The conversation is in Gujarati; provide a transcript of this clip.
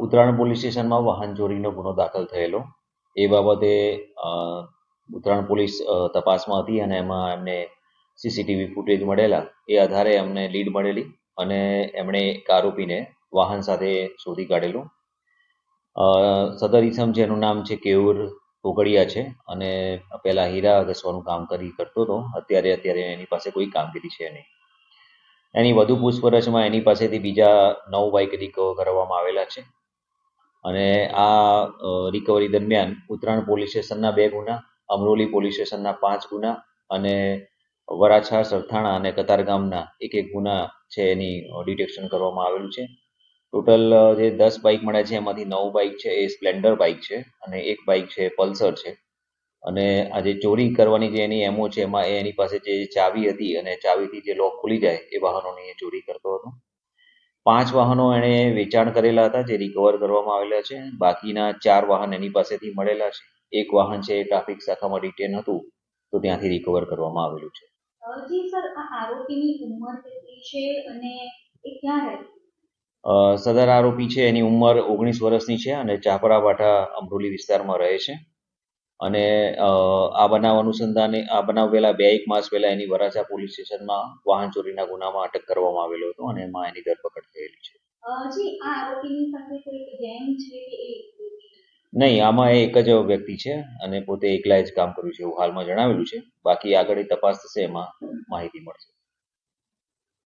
ઉત્તરાયણ પોલીસ સ્ટેશનમાં વાહન ચોરીનો ગુનો દાખલ થયેલો. એ બાબતે ઉત્તરાયણ પોલીસ તપાસમાં હતી અને એમાં એમને સીસીટીવી ફૂટેજ મળેલા. એ આધારે અમને લીડ મળેલી અને એમણે એક આરોપીને વાહન સાથે શોધી કાઢેલું. સદર ઈસમ છે એનું નામ છે કેયુર પોકળિયા છે અને પહેલાં હીરા ઘસવાનું કામ કરતો હતો. અત્યારે એની પાસે કોઈ કામગીરી છે નહીં. એની વધુ પૂછપરછમાં એની પાસેથી બીજા 9 બાઇક રિકવર કરવામાં આવેલા છે અને આ રિકવરી દરમિયાન ઉત્તરાયણ પોલીસ સ્ટેશનના 2 ગુના, અમરોલી પોલીસ સ્ટેશનના 5 ગુના અને વરાછા, સરથાણા અને કતારગામના 1 ગુના છે એની ડિટેક્શન કરવામાં આવેલું છે. ટોટલ જે 10 બાઇક મળ્યા છે એમાંથી 9 બાઇક છે એ સ્પ્લેન્ડર બાઇક છે અને 1 બાઇક છે પલ્સર છે. અને આ જે ચોરી કરવાની જે એની એમો છે એમાં એની પાસે જે ચાવી હતી અને ચાવીથી જે લોક ખુલી જાય એ વાહનોની એ ચોરી કરતો હતો. 5 વાહનો એણે વેચાણ કરેલા હતા જે રિકવર કરવામાં આવેલા છે. બાકીના 4 વાહન એની પાસેથી મળેલા છે. 1 વાહન છે એ ટ્રાફિક શાખામાં ડિટેન હતું તો ત્યાંથી રિકવર કરવામાં આવેલું છે. જી સર, આ આરોપીની ઉંમર કેટલી છે અને એ ક્યાં રહે? સદર આરોપી છે એની ઉંમર 19 વર્ષની છે અને ચાપરાવાઠા અમરોલી વિસ્તારમાં રહે છે. અને આ બનાવ અનુસંધાને આ બનાવ પહેલાં 2-1 માસ પહેલાં એની વરાછા પોલીસ સ્ટેશનમાં વાહન ચોરીના ગુનામાં અટક કરવામાં આવેલો હતો અને એમાં એની ધરપકડ થયેલી છે. જી, આ આરોપીની સાથે કોઈ ગેંગ છે કે નહીં, આમાં એક જ વ્યક્તિ છે અને પોતે એકલા જ કામ કર્યું છે એવું હાલમાં જણાવેલું છે. બાકી આગળની તપાસ થશે એમાં માહિતી મળશે.